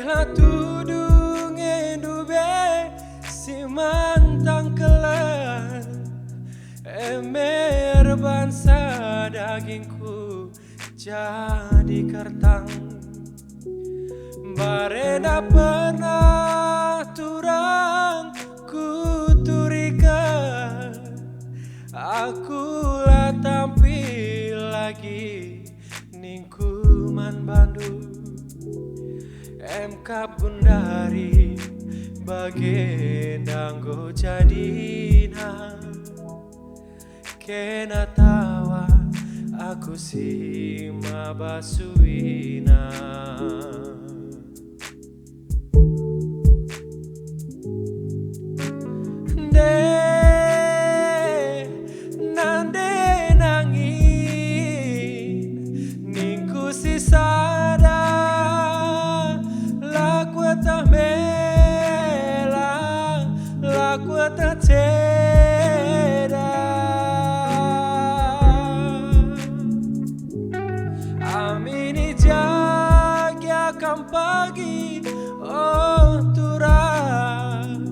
Arih La Tudu ngedube si mantang kelan, emer bangsa dagingku jadi kertang. Bareda pernah turang kuturikan, akulah tampil lagi ningkuman Bandung. MK Bundari bagian danggo jadina, kena tawa aku si mabasuina. Nande nangin ningku si sada laku tak mela, laku tak ceda. Amini jaga kam pagi oh turang,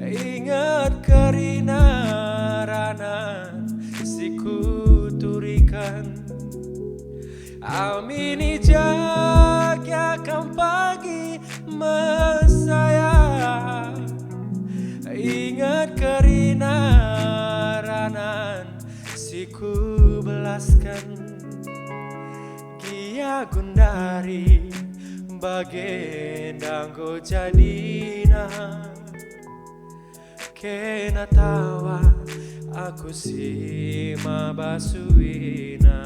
ingat kerina ranan si kuturikan. Amini jaga kam pagi mesaya, ingat kerina ranan si ku belaskan. Kia Gundari bagian danggo jadina, kena tawa aku si mabasuina.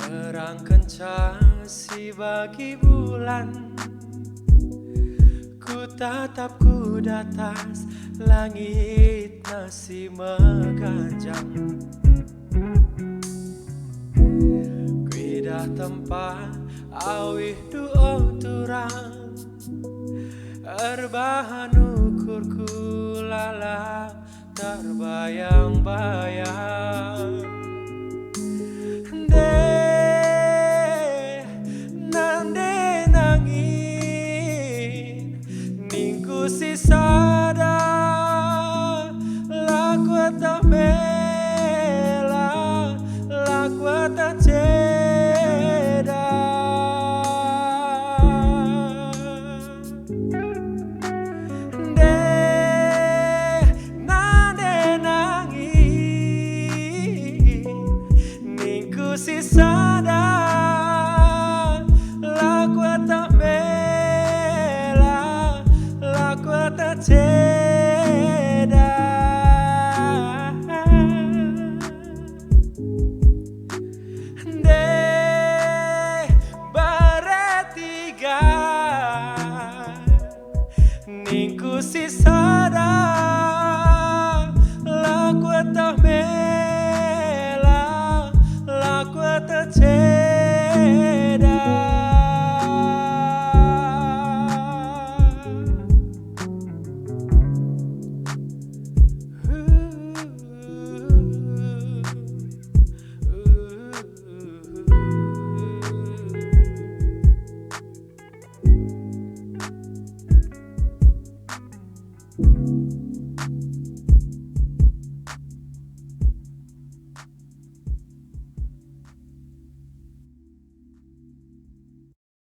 Terangkan cahaya bagi bulan, ku tatap ku datas langit nasi meganjang. Kuidah tempat awih duo turang, erbahan ukurku lala terbayang-bayang. Nande nangin ningku si sada laku tak mela, laku tak ceda. Nande nangin ningku si sada laku tak mela, laku tak ceda. Beretiga ningku si sada laku tak mela, laku tak ceda.